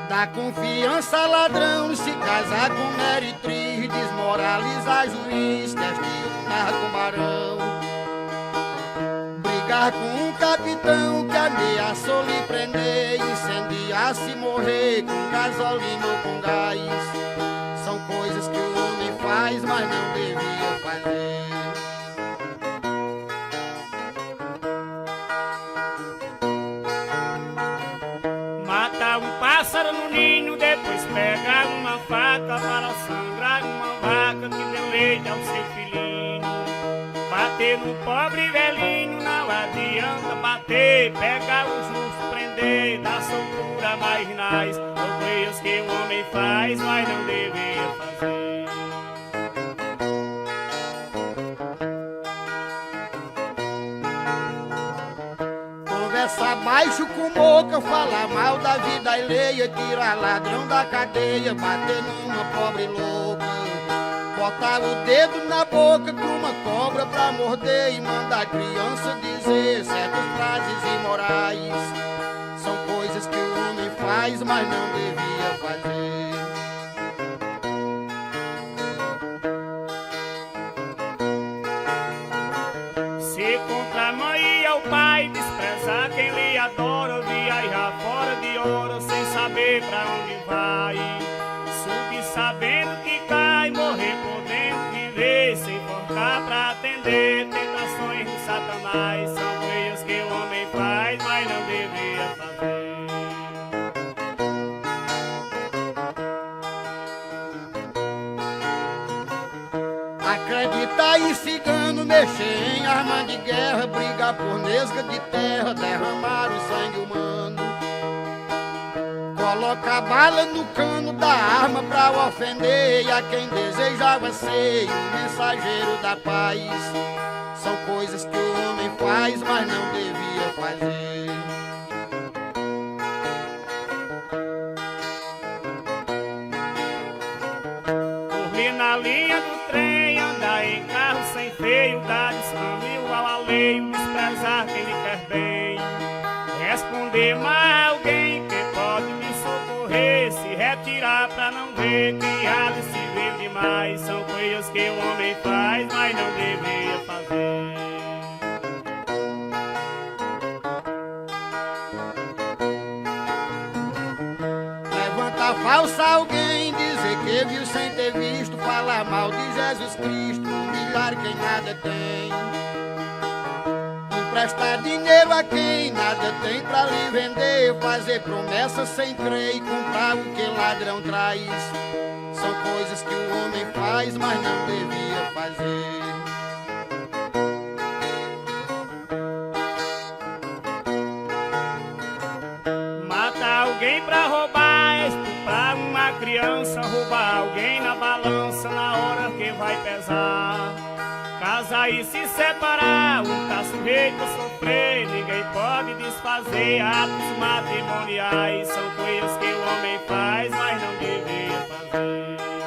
Dá confiança ladrão, se casar com meretriz, desmoralizar juiz, questionar camarão. Brigar com um capitão que ameaçou lhe prender, incendiar se morrer com gasolina ou com gás. São coisas que o homem faz, mas não devia fazer. Mata um pássaro no ninho, depois pega uma faca para sangrar uma vaca que deu leite ao seu filhinho. Bater no pobre velhinho, não adianta bater, pega o justo, prender, dá soltura marginais. São coisas que o homem faz, mas não devia fazer. Conversa baixo com boca, fala mal da vida alheia, tira ladrão da cadeia, bater numa pobre louca. Botar o dedo na boca de uma cobra pra morder e mandar a criança dizer certas frases imorais. São coisas que o homem faz, mas não devia fazer. Se contra a mãe e ao pai, desprezar quem lhe adora, viajar fora de hora sem saber pra onde vai. Subir sabendo que cai, morrer podendo viver, sem forcar pra atender tentações do Satanás. São coisas que o homem faz, mas não devia fazer. Acreditar em cigano, mexer em arma de guerra, brigar por nesga de terra, derramar o sangue humano. Colocar bala no cano da arma pra ofender a quem desejava ser o mensageiro da paz. São coisas que o homem faz, mas não devia fazer. Dormir na linha do trem, andar em carro sem freio, dar descaminho ao alheio, desprezar quem lhe quer bem. Responder mal alguém que pode me socorrer, se retirar pra não ver quem há de se ver demais. São coisas que o homem faz, mas não devia fazer. Levanta falsa alguém, dizer que viu sem ter visto, falar mal de Jesus Cristo, humilhar quem nada tem. Emprestar dinheiro a quem nada tem pra lhe vender, fazer promessas sem crer e comprar o que ladrão traz. São coisas que o homem faz, mas não devia fazer. Matar alguém pra roubar, estuprar uma criança, roubar alguém na balança na hora que vai pesar. Casar e se separar, um tá sujeito a sofrer, ninguém pode desfazer atos matrimoniais. São coisas que o homem faz, mas não devia fazer.